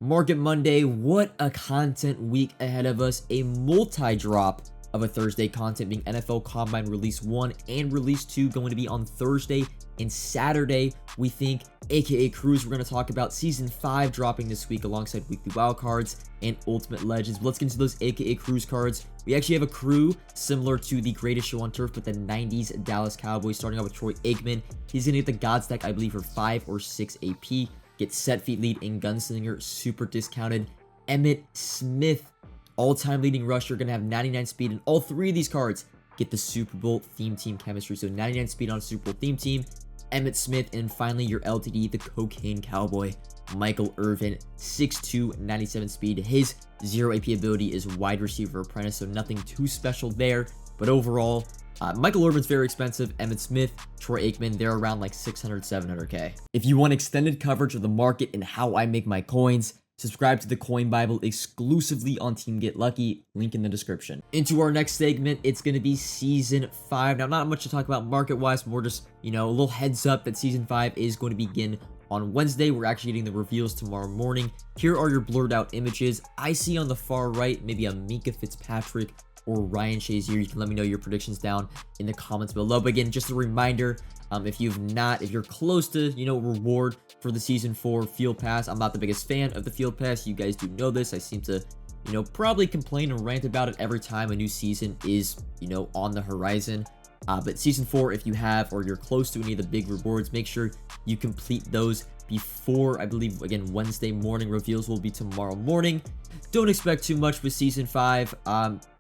Market Monday, what a content week ahead of us. A multi-drop of a Thursday content being NFL Combine Release 1 and Release 2 going to be on Thursday and Saturday, we think, aka Cruise. We're going to talk about Season 5 dropping this week alongside Weekly Wildcards and Ultimate Legends. But let's get into those aka Cruise cards. We actually have a crew similar to the Greatest Show on Turf with the 90s Dallas Cowboys, starting out with Troy Aikman. He's going to get the God Stack, I believe, for 5 or 6 AP. Get Set Feet Lead in Gunslinger, super discounted. Emmitt Smith, all-time leading rusher, going to have 99 speed. And all three of these cards get the Super Bowl theme team chemistry. So 99 speed on a Super Bowl theme team. Emmitt Smith, and finally your LTD, the Cocaine Cowboy, Michael Irvin, 6'2", 97 speed. His 0 AP ability is wide receiver apprentice, so nothing too special there. But overall, Michael Irvin's very expensive. Emmitt Smith, Troy Aikman, they're around like 600, 700K. If you want extended coverage of the market and how I make my coins, subscribe to the Coin Bible exclusively on Team Get Lucky, link in the description. Into our next segment, it's going to be Season 5. Now, not much to talk about market-wise, more just, a little heads up that Season 5 is going to begin on Wednesday. We're actually getting the reveals tomorrow morning. Here are your blurred out images. I see on the far right, maybe a Minka Fitzpatrick or Ryan Shazier. You can let me know your predictions down in the comments below. But again, just a reminder, if you're close to, reward for the Season 4 Field Pass, I'm not the biggest fan of the Field Pass. You guys do know this. I seem to, probably complain and rant about it every time a new season is, on the horizon. But Season 4, if you have, or you're close to any of the big rewards, make sure you complete those before, I believe, again, Wednesday morning. Reveals will be tomorrow morning. Don't expect too much with Season 5.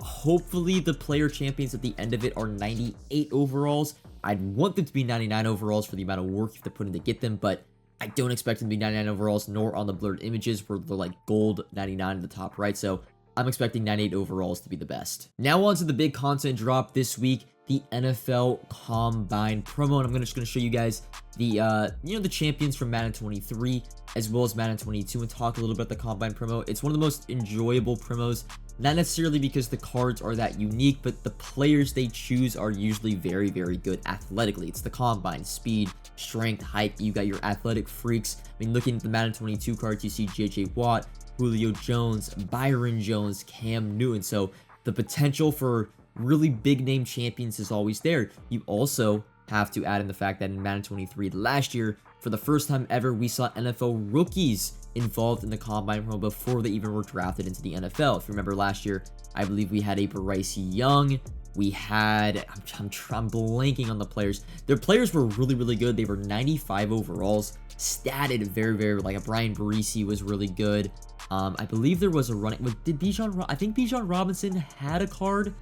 Hopefully the player champions at the end of it are 98 overalls. I'd want them to be 99 overalls for the amount of work you have to put in to get them, but I don't expect them to be 99 overalls, nor on the blurred images where they're like gold 99 at the top right. So I'm expecting 98 overalls to be the best. Now on to the big content drop this week, the NFL Combine promo. And I'm just going to show you guys the, the champions from Madden 23 as well as Madden 22 and talk a little bit about the Combine promo. It's one of the most enjoyable promos, not necessarily because the cards are that unique, but the players they choose are usually very, very good athletically. It's the Combine, speed, strength, height. You got your athletic freaks. I mean, looking at the Madden 22 cards, you see JJ Watt, Julio Jones, Byron Jones, Cam Newton. So the potential for really big name champions is always there. You also have to add in the fact that in Madden 23 last year, for the first time ever, we saw NFL rookies involved in the Combine promo before they even were drafted into the NFL. If you remember last year, I believe we had a Bryce Young. We had, I'm blanking on the players. Their players were really, really good. They were 95 overalls, statted very, very, like a Brian Barisi was really good. I believe there was a running, I think Bijan Robinson had a card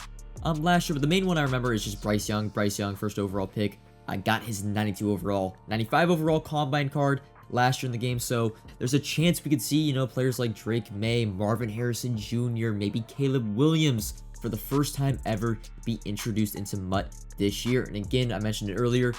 last year, but the main one I remember is just Bryce Young. Bryce Young, first overall pick. I got his 92 overall, 95 overall Combine card last year in the game. So there's a chance we could see, players like Drake May, Marvin Harrison Jr., maybe Caleb Williams for the first time ever be introduced into MUT this year. And again, I mentioned it earlier,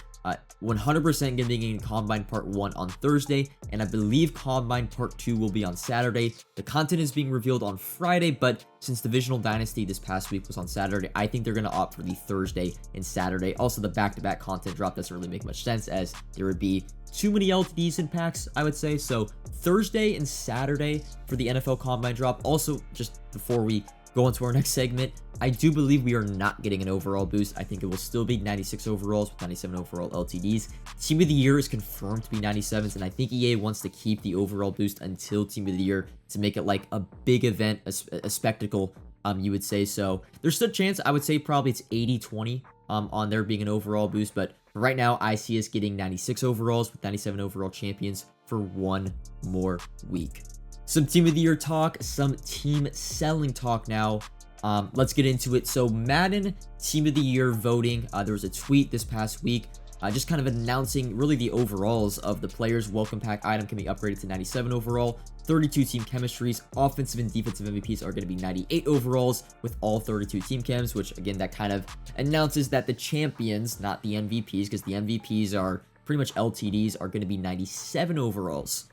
100% going to be getting Combine Part 1 on Thursday, and I believe Combine Part 2 will be on Saturday. The content is being revealed on Friday, but since Divisional Dynasty this past week was on Saturday, I think they're going to opt for the Thursday and Saturday. Also, the back-to-back content drop doesn't really make much sense, as there would be too many LTDs in packs, I would say. So Thursday and Saturday for the NFL Combine drop. Also, just before we go into our next segment, I do believe we are not getting an overall boost. I think it will still be 96 overalls with 97 overall LTDs. Team of the Year is confirmed to be 97s, and I think EA wants to keep the overall boost until Team of the Year to make it like a big event, a spectacle, you would say. So there's still a chance. I would say probably it's 80-20 on there being an overall boost, but right now I see us getting 96 overalls with 97 overall champions for one more week. Some Team of the Year talk, some team selling talk now. Let's get into it. So Madden Team of the Year voting. There was a tweet this past week just kind of announcing really the overalls of the players. Welcome pack item can be upgraded to 97 overall. 32 team chemistries. Offensive and defensive MVPs are going to be 98 overalls with all 32 team chems, which again, that kind of announces that the champions, not the MVPs, because the MVPs are pretty much LTDs, are going to be 97 overalls.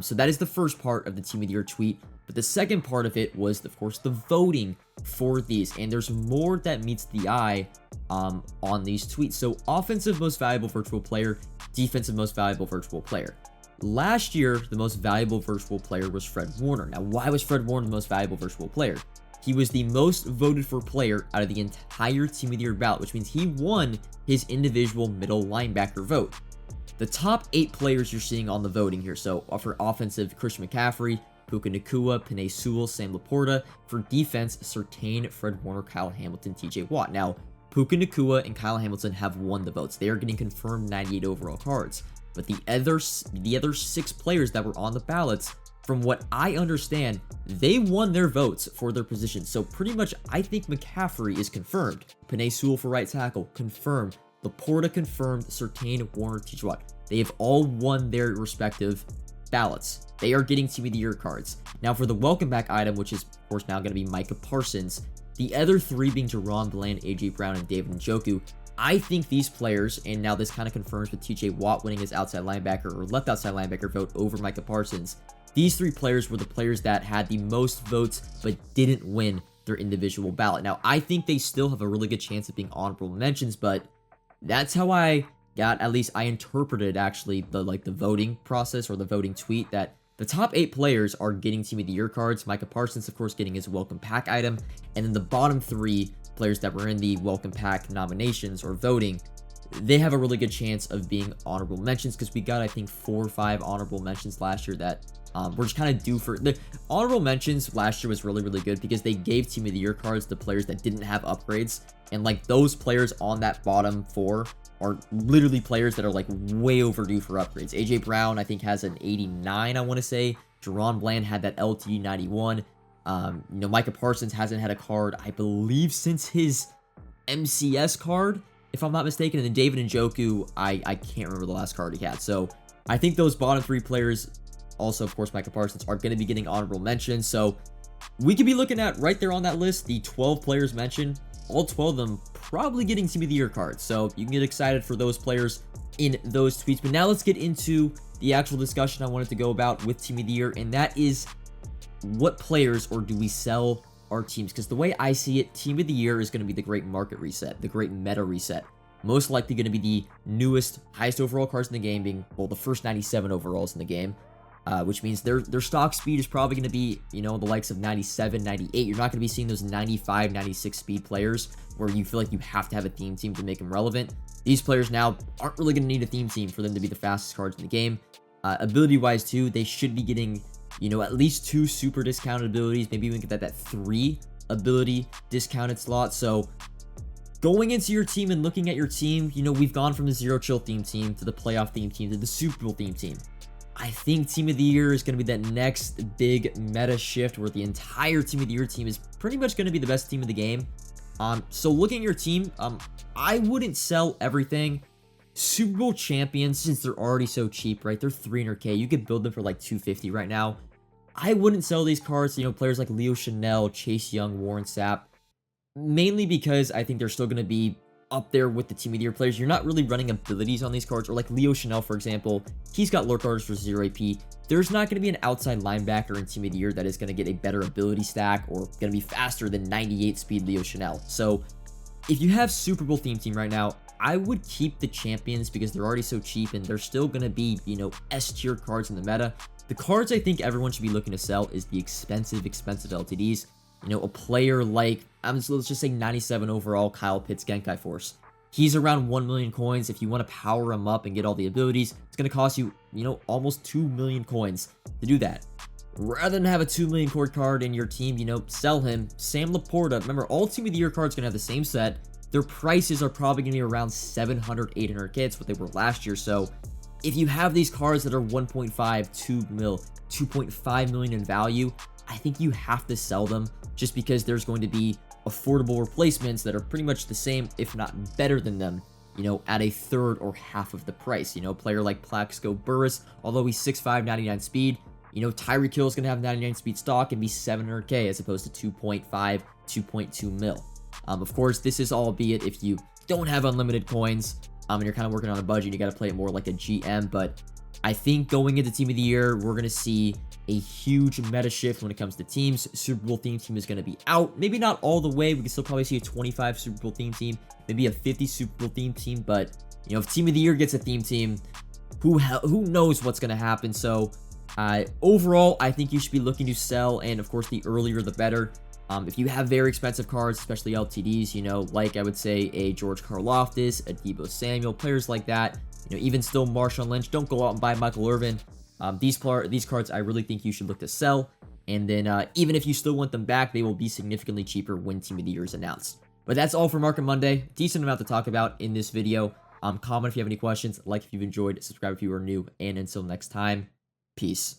So that is the first part of the Team of the Year tweet. But the second part of it was, of course, the voting for these. And there's more that meets the eye on these tweets. So offensive most valuable virtual player, defensive most valuable virtual player. last year, the most valuable virtual player was Fred Warner. Now, why was Fred Warner the most valuable virtual player? He was the most voted for player out of the entire Team of the Year ballot, which means he won his individual middle linebacker vote. The top 8 players you're seeing on the voting here. So for offensive, Christian McCaffrey, Puka Nacua, Penei Sewell, Sam Laporta. For defense, Surtain, Fred Warner, Kyle Hamilton, TJ Watt. Now, Puka Nacua and Kyle Hamilton have won the votes. They are getting confirmed 98 overall cards. But the other 6 players that were on the ballots, from what I understand, they won their votes for their position. So pretty much, I think McCaffrey is confirmed. Penei Sewell for right tackle, confirmed. Laporta confirmed. Surtain, Warner, TJ Watt. They have all won their respective ballots. They are getting Team of the Year cards. Now for the welcome back item, which is of course now going to be Micah Parsons, the other 3 being Jerron Bland, AJ Brown, and David Njoku. I think these players, and now this kind of confirms with TJ Watt winning his outside linebacker or left outside linebacker vote over Micah Parsons, these 3 players were the players that had the most votes but didn't win their individual ballot. Now I think they still have a really good chance of being honorable mentions, but that's how I got, at least I interpreted actually the voting process or the voting tweet, that the top 8 players are getting Team of the Year cards. Micah Parsons, of course, getting his welcome pack item. And then the bottom 3 players that were in the welcome pack nominations or voting, they have a really good chance of being honorable mentions, because we got, I think, 4 or 5 honorable mentions last year that we're just kind of due for. The honorable mentions last year was really, really good because they gave Team of the Year cards to players that didn't have upgrades. And like those players on that bottom 4 are literally players that are like way overdue for upgrades. AJ Brown, I think, has an 89, I want to say. Jerron Bland had that LTD 91. Micah Parsons hasn't had a card, I believe, since his MCS card, if I'm not mistaken. And then David Njoku, I can't remember the last card he had. So I think those bottom 3 players, also, of course, Micah Parsons, are going to be getting honorable mentions. So we could be looking at right there on that list, the 12 players mentioned, all 12 of them probably getting Team of the Year cards. So you can get excited for those players in those tweets. But now let's get into the actual discussion I wanted to go about with Team of the Year, and that is what players, or do we sell our teams? Because the way I see it, Team of the Year is going to be the great market reset, the great meta reset. Most likely going to be the newest, highest overall cards in the game, being, well, the first 97 overalls in the game. Which means their stock speed is probably going to be, the likes of 97, 98. You're not going to be seeing those 95, 96 speed players where you feel like you have to have a theme team to make them relevant. These players now aren't really going to need a theme team for them to be the fastest cards in the game. Ability-wise, too, they should be getting, at least 2 super discounted abilities. Maybe even get that 3 ability discounted slot. So going into your team and looking at your team, we've gone from the Zero Chill theme team to the playoff theme team to the Super Bowl theme team. I think Team of the Year is going to be that next big meta shift where the entire Team of the Year team is pretty much going to be the best team of the game. So looking at your team, I wouldn't sell everything. Super Bowl champions, since they're already so cheap, right? They're 300k. You could build them for like 250 right now. I wouldn't sell these cards, players like Leo Chanel, Chase Young, Warren Sapp, mainly because I think they're still going to be up there with the Team of the Year players. You're not really running abilities on these cards, or like Leo Chanel, for example. He's got lurk orders for 0 AP. There's not going to be an outside linebacker in Team of the Year that is going to get a better ability stack or going to be faster than 98 speed Leo Chanel. So if you have Super Bowl theme team right now, I would keep the champions because they're already so cheap and they're still going to be, S tier cards in the meta. The cards I think everyone should be looking to sell is the expensive LTDs. A player like, let's just say 97 overall Kyle Pitts Genkai Force. He's around 1 million coins. If you want to power him up and get all the abilities, it's going to cost you, almost 2 million coins to do that. Rather than have a 2 million coin card in your team, sell him. Sam Laporta, remember, all Team of the Year cards are going to have the same set. Their prices are probably going to be around 700, 800k. It's what they were last year. So if you have these cards that are 1.5, 2 mil, 2.5 million in value, I think you have to sell them just because there's going to be affordable replacements that are pretty much the same, if not better than them, at a third or half of the price. A player like Plaxico Burress, although he's 6'5", 99 speed, Tyreek Hill is going to have 99 speed stock and be 700k as opposed to 2.5, 2.2 mil. Of course, this is albeit if you don't have unlimited coins and you're kind of working on a budget, you got to play it more like a GM. But I think going into Team of the Year, we're going to see a huge meta shift when it comes to teams. Super Bowl theme team is going to be out. Maybe not all the way. We can still probably see a 25 Super Bowl theme team, maybe a 50 Super Bowl theme team. But, if Team of the Year gets a theme team, who knows what's going to happen. So overall, I think you should be looking to sell, and of course, the earlier the better. If you have very expensive cards, especially LTDs, you know, like I would say a George Karlaftis, a Deebo Samuel, players like that, you know, even still Marshawn Lynch, don't go out and buy Michael Irvin. These cards, I really think you should look to sell. And then even if you still want them back, they will be significantly cheaper when Team of the Year is announced. But that's all for Market Monday. Decent amount to talk about in this video. Comment if you have any questions, like if you've enjoyed, subscribe if you are new, and until next time, peace.